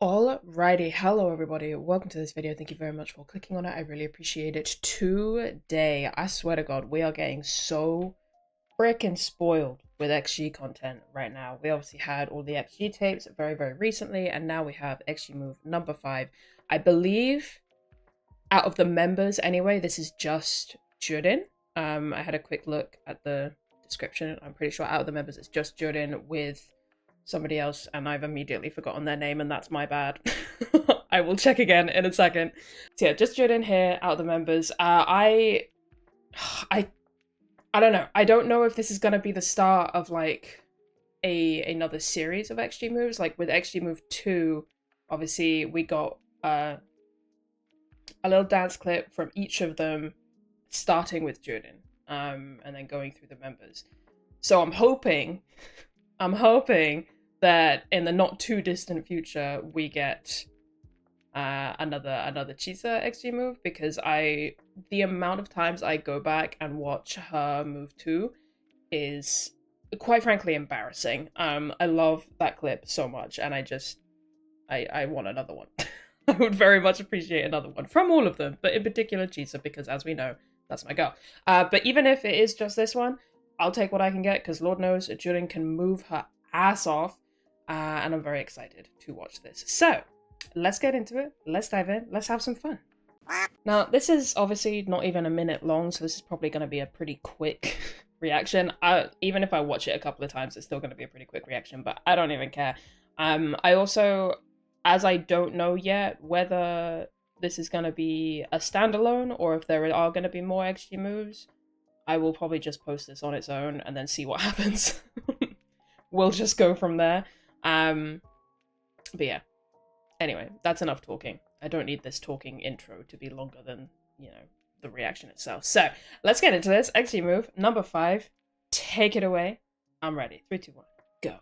Alrighty, hello everybody, welcome to this video. Thank you very much for clicking on it. I really appreciate it. Today, I swear to God, we are getting so freaking spoiled with XG content right now. We obviously had all the XG tapes very recently, and now we have XG move number 5. I believe out of the members anyway, this is just Jurin. I had a quick look at the description. I'm pretty sure out of the members it's just Jurin with somebody else, and I've immediately forgotten their name, and that's my bad. I will check again in a second. So yeah, just Jurin here out of the members. I don't know. I don't know if this is gonna be the start of like another series of XG moves. Like with XG move 2, obviously we got a little dance clip from each of them, starting with Jurin, and then going through the members. So I'm hoping that in the not too distant future we get another Chisa XG move, because the amount of times I go back and watch her move 2 is quite frankly embarrassing. I love that clip so much, and I want another one. I would very much appreciate another one from all of them, but in particular Chisa, because as we know, that's my girl. But even if it is just this one, I'll take what I can get, because Lord knows Jurin can move her ass off, and I'm very excited to watch this. So let's get into it. Let's dive in. Let's have some fun. Now, this is obviously not even a minute long, so this is probably going to be a pretty quick reaction. Even if I watch it a couple of times, it's still going to be a pretty quick reaction, but I don't even care. I also, as I don't know yet whether this is going to be a standalone or if there are going to be more XG moves, I will probably just post this on its own and then see what happens. We'll just go from there. But yeah. Anyway, that's enough talking. I don't need this talking intro to be longer than, the reaction itself. So, let's get into this. XG move, number 5. Take it away. I'm ready. 3, 2, 1, go.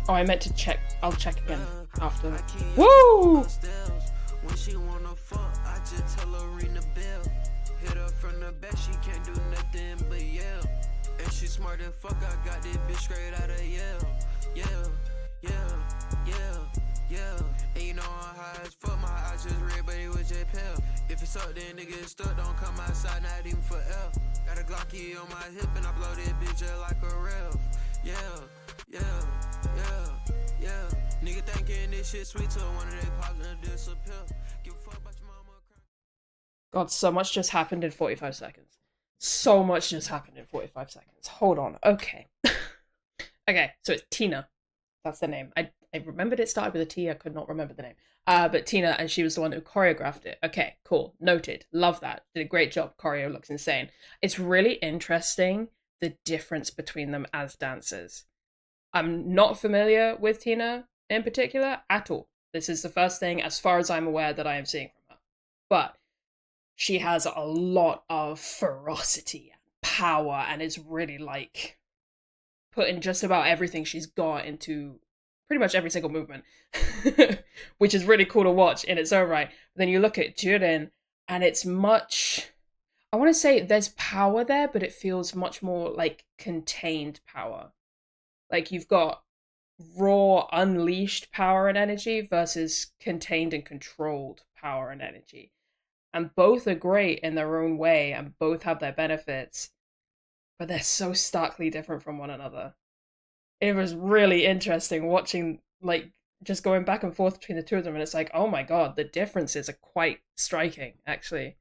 Oh, I meant to check. I'll check again after. Woo! When she wanna fuck, I just tell her ring the bell. Hit her from the back, she can't do nothing but yell. And she smart as fuck, I got this bitch straight out of Yale. Yeah. And you know I'm high as fuck, my eyes just red, but it was just pale. If it's up, then nigga stuck, don't come outside, not even for L. Got a Glocky on my hip, and I blow this bitch just like a rev. Yeah. Nigga thinking this shit sweet till one of they pops and disappear. Give a fuck about your mama. God, so much just happened in 45 seconds. So much just happened in 45 seconds. Hold on. Okay. Okay, so it's Tina. That's the name. I remembered it started with a T. I could not remember the name. But Tina, and she was the one who choreographed it. Okay, cool. Noted. Love that. Did a great job. Choreo looks insane. It's really interesting, the difference between them as dancers. I'm not familiar with Tina in particular at all. This is the first thing, as far as I'm aware, that I am seeing from her. But she has a lot of ferocity and power, and is really like putting just about everything she's got into pretty much every single movement, which is really cool to watch in its own right. But then you look at Jurin, and it's much, I want to say there's power there, but it feels much more like contained power. Like you've got raw, unleashed power and energy versus contained and controlled power and energy. And both are great in their own way, and both have their benefits, but they're so starkly different from one another. It was really interesting watching, like, just going back and forth between the two of them, and it's like, oh my god, the differences are quite striking, actually.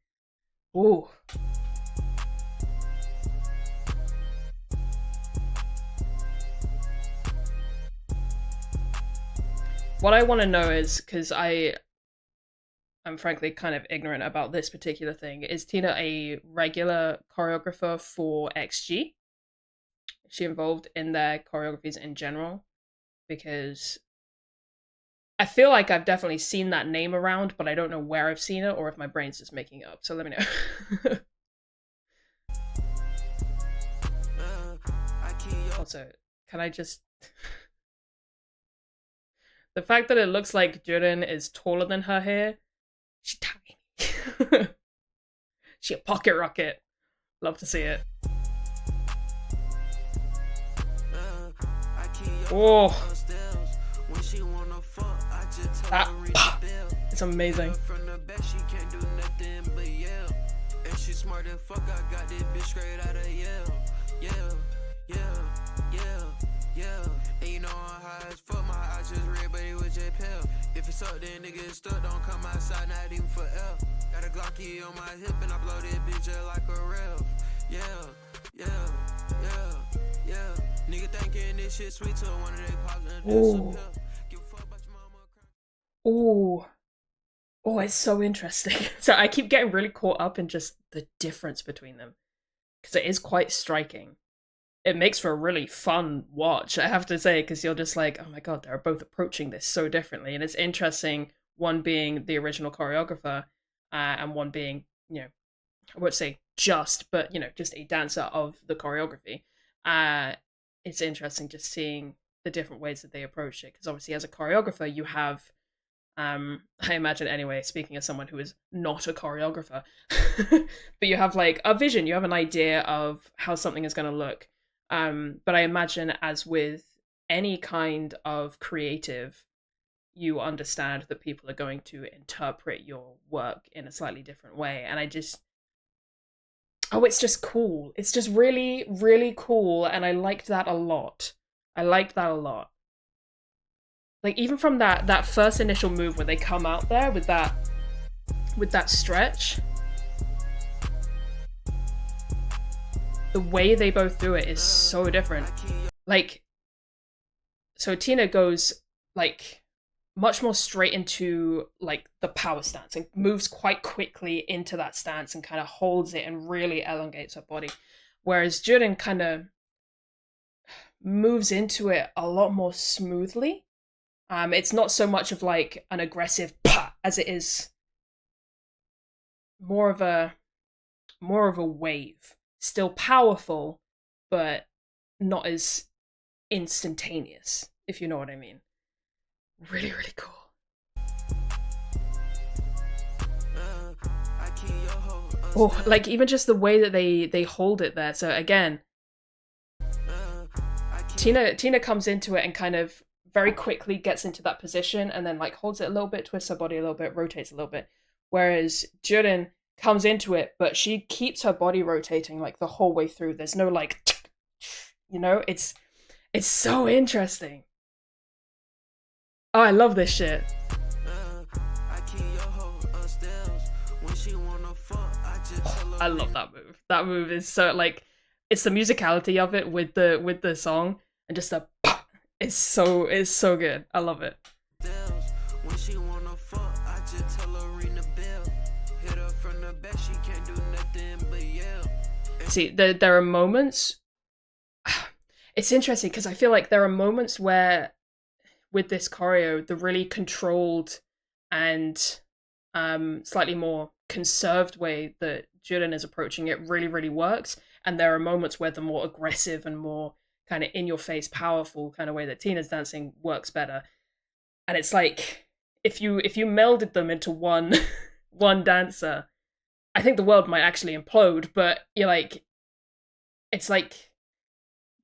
Ooh. What I want to know is, because I'm frankly kind of ignorant about this particular thing, is Tina a regular choreographer for XG? Is she involved in their choreographies in general? Because I feel like I've definitely seen that name around, but I don't know where I've seen it or if my brain's just making it up, so let me know. Also, can I just... The fact that it looks like Jurin is taller than her here, she's tiny. She a pocket rocket. Love to see it. Oh, that it's amazing. And she smart as fuck, I got this bitch straight out of Yale. Yeah. And you know I'm high as fuck, my eyes just red, but it was just pale. If it's up, then niggas stuck, don't come outside, not even for L. Got a Glocky on my hip, and I blow this bitch just like a rev. Yeah. Nigga thinking this shit sweet till one of they pop and disappear. Give a fuck about your mama. Ooh. Oh, it's so interesting. So I keep getting really caught up in just the difference between them. Because it is quite striking. It makes for a really fun watch, I have to say, because you're just like, oh my god, they're both approaching this so differently. And it's interesting, one being the original choreographer, and one being, you know, I won't say just, but, you know, just a dancer of the choreography. It's interesting just seeing the different ways that they approach it. Because obviously as a choreographer, you have... I imagine anyway, speaking as someone who is not a choreographer, but you have like a vision, you have an idea of how something is going to look. But I imagine as with any kind of creative, you understand that people are going to interpret your work in a slightly different way. And it's just cool. It's just really, really cool. And I liked that a lot. Like, even from that first initial move when they come out there with that stretch, the way they both do it is so different. Like, so Tina goes, like, much more straight into, like, the power stance and moves quite quickly into that stance and kind of holds it and really elongates her body. Whereas Jurin kind of moves into it a lot more smoothly. It's not so much of like an aggressive pah as it is more of a wave. Still powerful, but not as instantaneous, if you know what I mean. Really, really cool. Oh, like even just the way that they hold it there. So again, Tina comes into it and kind of very quickly gets into that position and then like holds it a little bit, twists her body a little bit, rotates a little bit. Whereas Jurin comes into it, but she keeps her body rotating like the whole way through. There's no like, you know, it's so interesting. Oh, I love this shit. I love that move. That move is so like, it's the musicality of it with the song and just the it's so good. I love it. See, there are moments. It's interesting because I feel like there are moments where, with this choreo, the really controlled and slightly more conserved way that Jurin is approaching it really, really works. And there are moments where the more aggressive and more kind of in-your-face, powerful kind of way that Tina's dancing works better. And it's like, if you melded them into one dancer, I think the world might actually implode, but you're like, it's like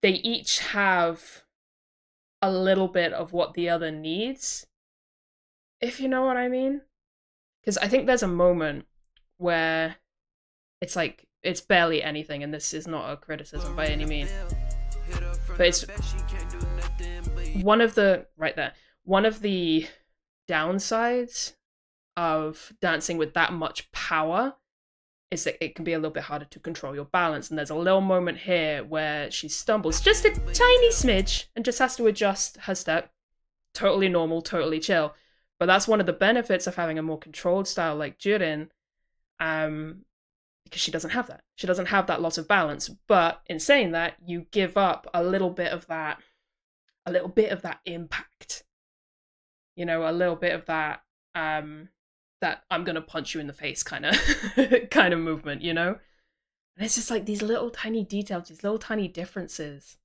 they each have a little bit of what the other needs, if you know what I mean. Because I think there's a moment where it's like, it's barely anything, and this is not a criticism by any means. But it's one of the downsides of dancing with that much power is that it can be a little bit harder to control your balance. And there's a little moment here where she stumbles just a tiny smidge and just has to adjust her step. Totally normal, totally chill. But that's one of the benefits of having a more controlled style like Jurin, because she doesn't have that. She doesn't have that loss of balance. But in saying that, you give up a little bit of that impact. You know, a little bit of that, that I'm gonna punch you in the face kind of movement, you know? And it's just like these little tiny details, these little tiny differences.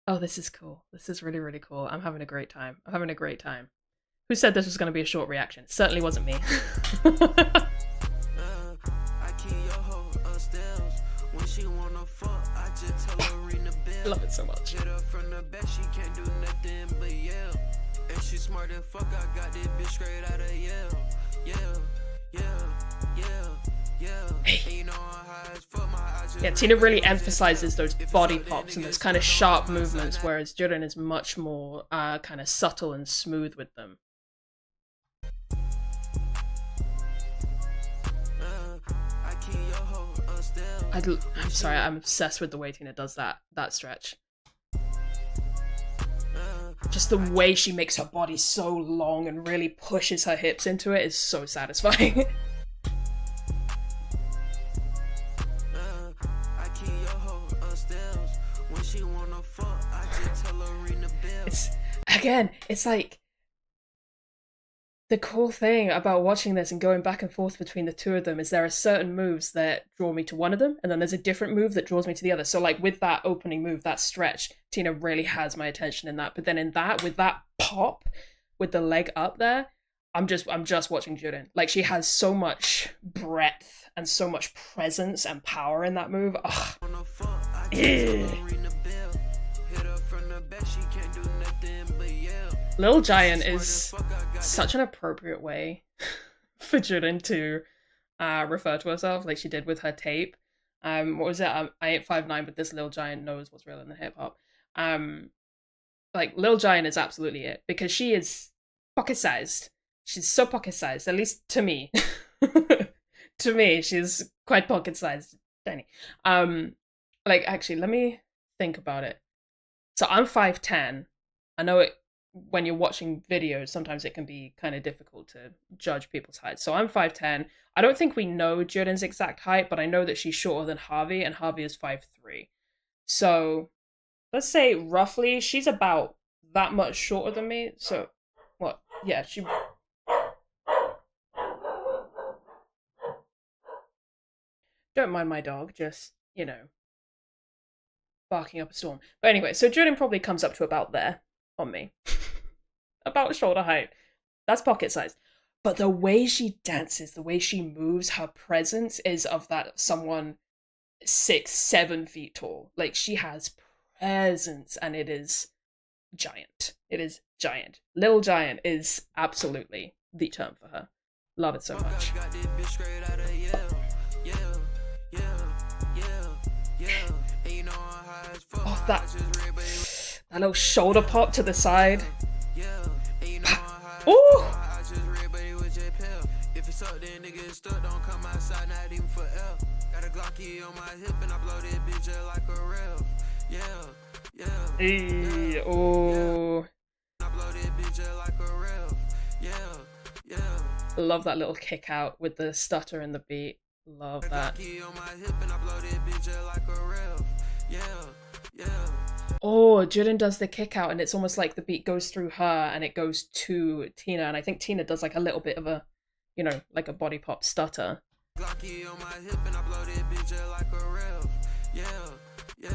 Oh, this is cool. This is really, really cool. I'm having a great time. Who said this was gonna be a short reaction? It certainly wasn't me. she wanna fuck, I just tell her ring the bell. Love it so much. Get her from the back, she can't do nothing but yell. And she smart as fuck, I got this bitch straight out of Yale. Yeah, Tina really emphasizes those body pops and those kind of sharp movements, whereas Jurin is much more kind of subtle and smooth with them. I'm sorry, I'm obsessed with the way Tina does that stretch. Just the way she makes her body so long and really pushes her hips into it is so satisfying. It's like the cool thing about watching this and going back and forth between the two of them is there are certain moves that draw me to one of them, and then there's a different move that draws me to the other. So like with that opening move, that stretch, Tina really has my attention in that. But then in that, with that pop, with the leg up there, I'm just watching Jurin. Like she has so much breadth and so much presence and power in that move. Ugh. Little Giant is such an appropriate way for Jurin to refer to herself, like she did with her tape. What was it? I ain't 5'9", but this Little Giant knows what's real in the hip hop. Like Little Giant is absolutely it, because she is pocket sized. She's so pocket sized, at least to me. To me, she's quite pocket sized, tiny. Like actually, let me think about it. So I'm 5'10". I know it. When you're watching videos, sometimes it can be kind of difficult to judge people's height. So I'm 5'10". I don't think we know Jurin's exact height, but I know that she's shorter than Harvey, and Harvey is 5'3". So let's say roughly she's about that much shorter than me. So what? Yeah, she... Don't mind my dog, just, you know, barking up a storm. But anyway, so Jurin probably comes up to about there on me. About shoulder height. That's pocket size. But the way she dances, the way she moves, her presence is of that someone 6-7 feet tall. Like she has presence, and it is giant. It is giant. Little Giant is absolutely the term for her. Love it so much. Oh, that little shoulder pop to the side. Ooh! Hey, oh. Love that little kick out with the stutter and the beat. Love that. Oh, Jurin does the kick out, and it's almost like the beat goes through her and it goes to Tina, and I think Tina does like a little bit of a, you know, like a body pop stutter.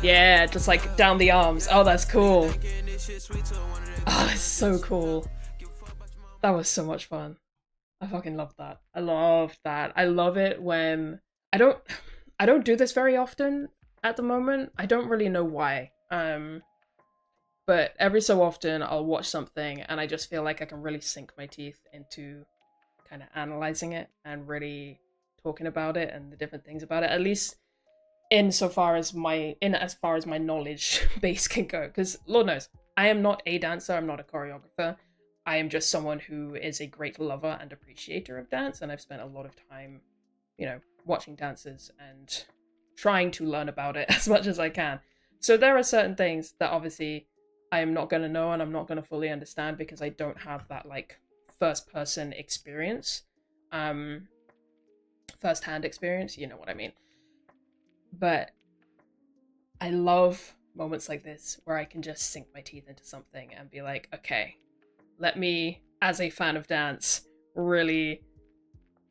Yeah, just like down the arms. Oh, that's cool. Oh, it's so cool. That was so much fun. I fucking love that. I love that. I love it when I don't do this very often at the moment. I don't really know why. But every so often I'll watch something and I just feel like I can really sink my teeth into kind of analyzing it and really talking about it and the different things about it, at least as far as my knowledge base can go. Because Lord knows, I am not a dancer, I'm not a choreographer. I am just someone who is a great lover and appreciator of dance, and I've spent a lot of time, you know, watching dances and trying to learn about it as much as I can. So there are certain things that obviously I am not going to know and I'm not going to fully understand because I don't have that like first-person experience, first-hand experience, you know what I mean. But I love moments like this where I can just sink my teeth into something and be like, okay, let me, as a fan of dance, really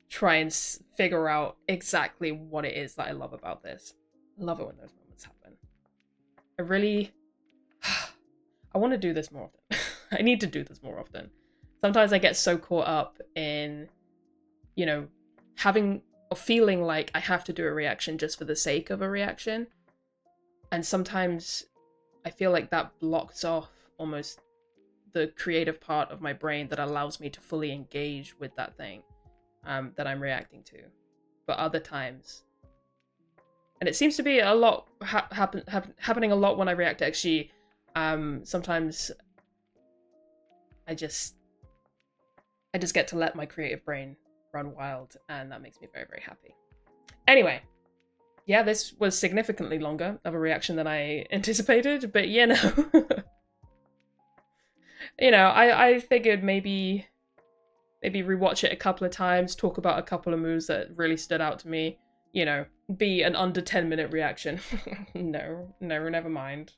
try and figure out exactly what it is that I love about this. I love it when those moments happen. I want to do this more often. I need to do this more often. Sometimes I get so caught up in, you know, having of feeling like I have to do a reaction just for the sake of a reaction. And sometimes I feel like that blocks off almost the creative part of my brain that allows me to fully engage with that thing that I'm reacting to. But other times, and it seems to be a lot happening a lot when I react to XG. Sometimes I just get to let my creative brain run wild, and that makes me very, very happy. Anyway, yeah, this was significantly longer of a reaction than I anticipated, but you know, I figured maybe rewatch it a couple of times, talk about a couple of moves that really stood out to me, you know, be an under 10-minute reaction. No, never mind.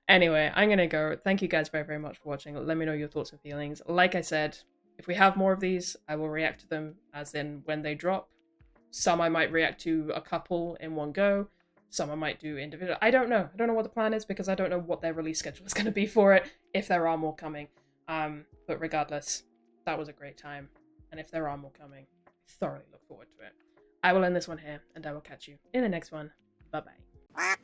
Anyway, I'm gonna go. Thank you guys very, very much for watching. Let me know your thoughts and feelings. Like I said, if we have more of these, I will react to them as in when they drop. Some I might react to a couple in one go. Some I might do individual. I don't know. I don't know what the plan is because I don't know what their release schedule is going to be for it, if there are more coming. But regardless, that was a great time. And if there are more coming, I thoroughly look forward to it. I will end this one here, and I will catch you in the next one. Bye-bye.